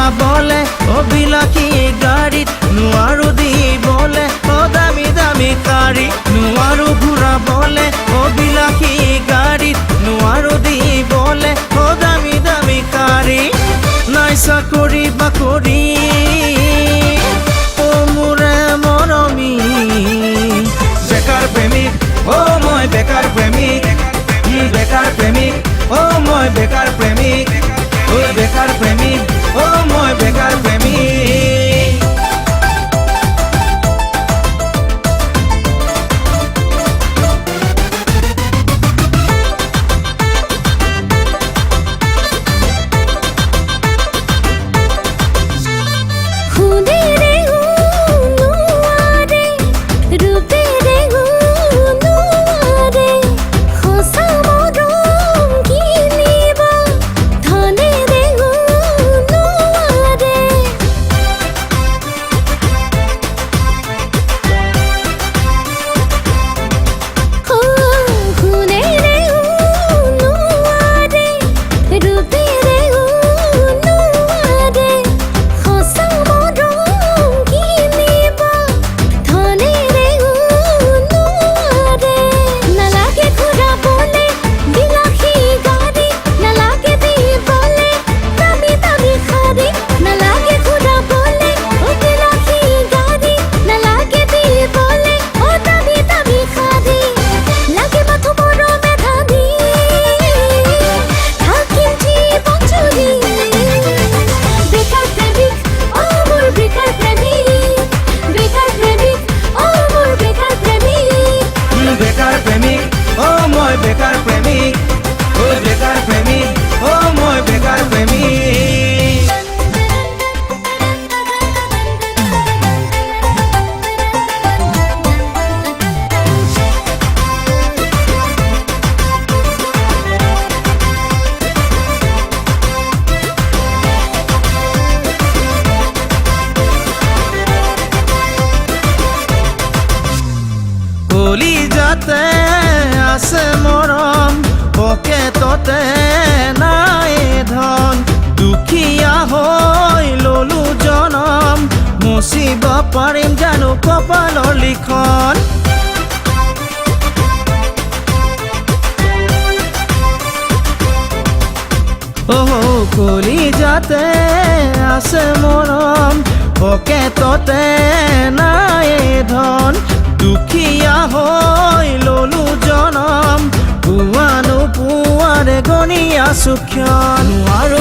ঘূৰাবলে অবিলাসী গাড়ীত নোৱাৰো দিবলে দামী দামী গাড়ী নোৱাৰো ঘূৰাবলে অবিলাসী গাড়ীত নোৱাৰো দিবলে দামী দামী গাড়ী নাই চাকৰি বাকৰি মোৰে মৰমী বেকাৰ প্ৰেমিক মই বেকাৰ প্ৰেমিক বেকাৰ প্ৰেমিক মই বেকাৰ প্ৰেমিক বেকাৰ প্ৰেমিক মই বেকাৰ প্ৰেমিক বেকাৰ প্ৰেমিক বেকাৰ প্ৰেমিক মই বেকাৰ প্ৰেমিক কলিজাতে আছে মৰম পকেটতে নাই ধন দুখীয়া হৈ ললো জনম মুচিব পাৰিম জানো কপালৰ লিখন কলিজাতে আছে মৰম পকেটতে নাই ধন দুখীয়া হৈ ললো জনম পুৱানো পুৱাৰে গণি আছো ক্ষণ নোৱাৰো